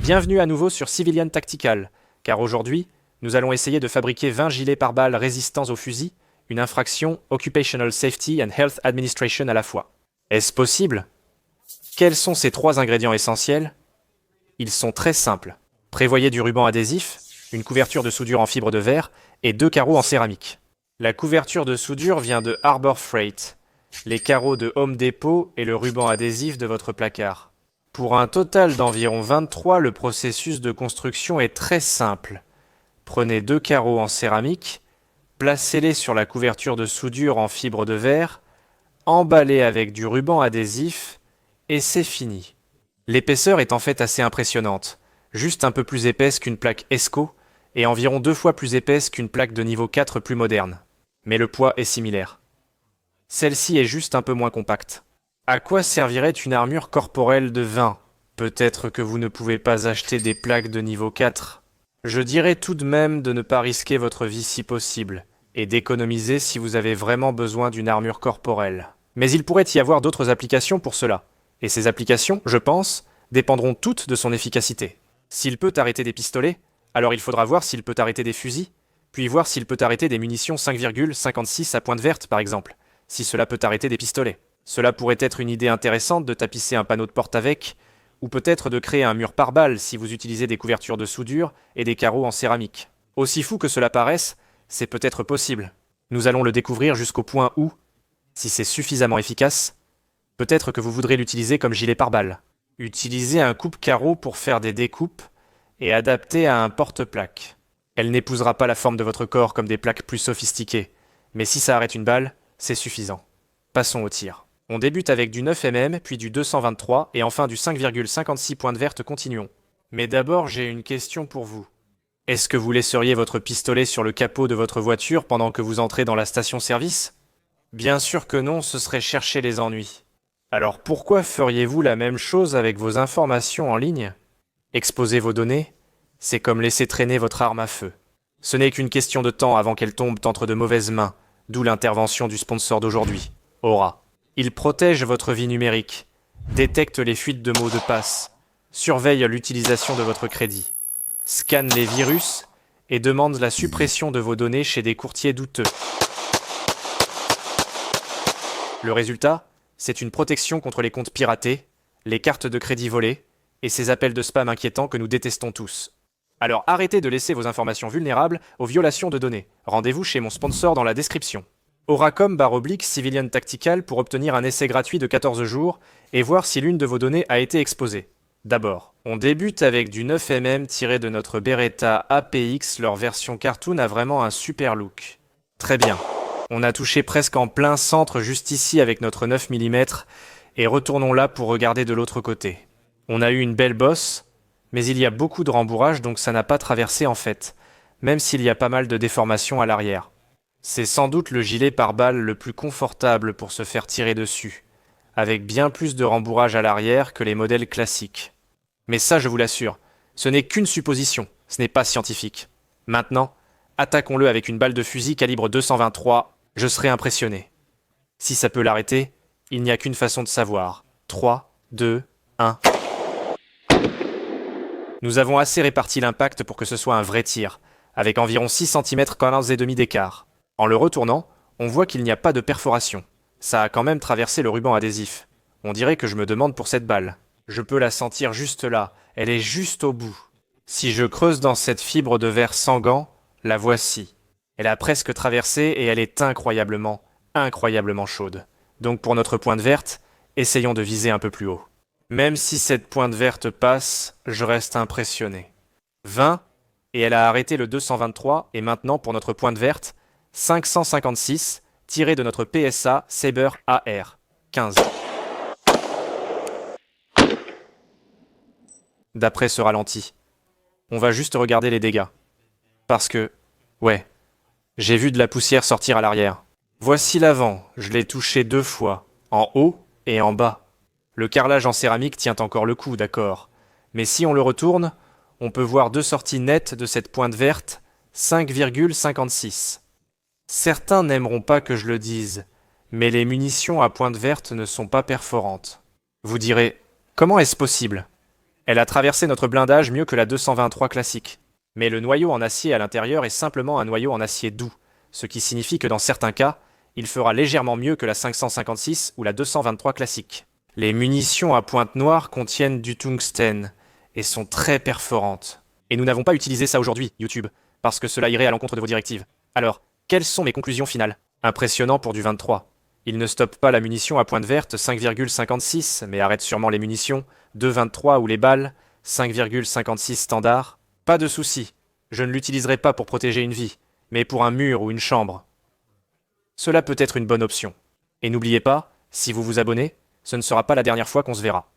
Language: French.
Bienvenue à nouveau sur Civilian Tactical, car aujourd'hui, nous allons essayer de fabriquer 20 gilets pare-balles résistants aux fusils, une infraction Occupational Safety and Health Administration à la fois. Est-ce possible? Quels sont ces 3 ingrédients essentiels? Ils sont très simples. Prévoyez du ruban adhésif, une couverture de soudure en fibre de verre et 2 carreaux en céramique. La couverture de soudure vient de Harbor Freight, les carreaux de Home Depot et le ruban adhésif de votre placard. Pour un total d'environ 23, le processus de construction est très simple. Prenez 2 carreaux en céramique, placez-les sur la couverture de soudure en fibre de verre, emballez avec du ruban adhésif, et c'est fini. L'épaisseur est en fait assez impressionnante, juste un peu plus épaisse qu'une plaque ESCO, et environ 2 fois plus épaisse qu'une plaque de niveau 4 plus moderne. Mais le poids est similaire. Celle-ci est juste un peu moins compacte. À quoi servirait une armure corporelle de 20? Peut-être que vous ne pouvez pas acheter des plaques de niveau 4. Je dirais tout de même de ne pas risquer votre vie si possible, et d'économiser si vous avez vraiment besoin d'une armure corporelle. Mais il pourrait y avoir d'autres applications pour cela. Et ces applications, je pense, dépendront toutes de son efficacité. S'il peut arrêter des pistolets, alors il faudra voir s'il peut arrêter des fusils, puis voir s'il peut arrêter des munitions 5,56 à pointe verte par exemple, si cela peut arrêter des pistolets. Cela pourrait être une idée intéressante de tapisser un panneau de porte avec, ou peut-être de créer un mur pare-balles si vous utilisez des couvertures de soudure et des carreaux en céramique. Aussi fou que cela paraisse, c'est peut-être possible. Nous allons le découvrir jusqu'au point où, si c'est suffisamment efficace, peut-être que vous voudrez l'utiliser comme gilet pare-balles. Utilisez un coupe-carreau pour faire des découpes et adapter à un porte-plaque. Elle n'épousera pas la forme de votre corps comme des plaques plus sophistiquées, mais si ça arrête une balle, c'est suffisant. Passons au tir. On débute avec du 9 mm, puis du 223, et enfin du 5,56 pointe verte continuons. Mais d'abord, j'ai une question pour vous. Est-ce que vous laisseriez votre pistolet sur le capot de votre voiture pendant que vous entrez dans la station-service? Bien sûr que non, ce serait chercher les ennuis. Alors pourquoi feriez-vous la même chose avec vos informations en ligne? Exposer vos données, c'est comme laisser traîner votre arme à feu. Ce n'est qu'une question de temps avant qu'elle tombe entre de mauvaises mains, d'où l'intervention du sponsor d'aujourd'hui, Aura. Il protège votre vie numérique, détecte les fuites de mots de passe, surveille l'utilisation de votre crédit, scanne les virus et demande la suppression de vos données chez des courtiers douteux. Le résultat, c'est une protection contre les comptes piratés, les cartes de crédit volées et ces appels de spam inquiétants que nous détestons tous. Alors arrêtez de laisser vos informations vulnérables aux violations de données. Rendez-vous chez mon sponsor dans la description. Oracom/Civilian Tactical pour obtenir un essai gratuit de 14 jours et voir si l'une de vos données a été exposée. D'abord, on débute avec du 9 mm tiré de notre Beretta APX, leur version cartoon a vraiment un super look. Très bien. On a touché presque en plein centre juste ici avec notre 9 mm et retournons là pour regarder de l'autre côté. On a eu une belle bosse, mais il y a beaucoup de rembourrage donc ça n'a pas traversé en fait, même s'il y a pas mal de déformations à l'arrière. C'est sans doute le gilet pare-balles le plus confortable pour se faire tirer dessus, avec bien plus de rembourrage à l'arrière que les modèles classiques. Mais ça, je vous l'assure, ce n'est qu'une supposition, ce n'est pas scientifique. Maintenant, attaquons-le avec une balle de fusil calibre 223, je serai impressionné. Si ça peut l'arrêter, il n'y a qu'une façon de savoir. 3, 2, 1... Nous avons assez réparti l'impact pour que ce soit un vrai tir, avec environ 6 cm 15,5 d'écart. En le retournant, on voit qu'il n'y a pas de perforation. Ça a quand même traversé le ruban adhésif. On dirait que je me demande pour cette balle. Je peux la sentir juste là, elle est juste au bout. Si je creuse dans cette fibre de verre sans gants, la voici. Elle a presque traversé et elle est incroyablement chaude. Donc pour notre pointe verte, essayons de viser un peu plus haut. Même si cette pointe verte passe, je reste impressionné. 20, et elle a arrêté le 223, et maintenant pour notre pointe verte, 556, tiré de notre PSA Saber AR 15. D'après ce ralenti, on va juste regarder les dégâts. Parce que, ouais, j'ai vu de la poussière sortir à l'arrière. Voici l'avant, je l'ai touché 2 fois, en haut et en bas. Le carrelage en céramique tient encore le coup, d'accord. Mais si on le retourne, on peut voir 2 sorties nettes de cette pointe verte, 5,56. Certains n'aimeront pas que je le dise, mais les munitions à pointe verte ne sont pas perforantes. Vous direz, comment est-ce possible? Elle a traversé notre blindage mieux que la 223 classique. Mais le noyau en acier à l'intérieur est simplement un noyau en acier doux, ce qui signifie que dans certains cas, il fera légèrement mieux que la 556 ou la 223 classique. Les munitions à pointe noire contiennent du tungstène et sont très perforantes. Et nous n'avons pas utilisé ça aujourd'hui, YouTube, parce que cela irait à l'encontre de vos directives. Alors, quelles sont mes conclusions finales? Impressionnant pour du 23. Il ne stoppe pas la munition à pointe verte 5,56, mais arrête sûrement les munitions 2,23 ou les balles 5,56 standard. Pas de souci, je ne l'utiliserai pas pour protéger une vie, mais pour un mur ou une chambre. Cela peut être une bonne option. Et n'oubliez pas, si vous vous abonnez, ce ne sera pas la dernière fois qu'on se verra.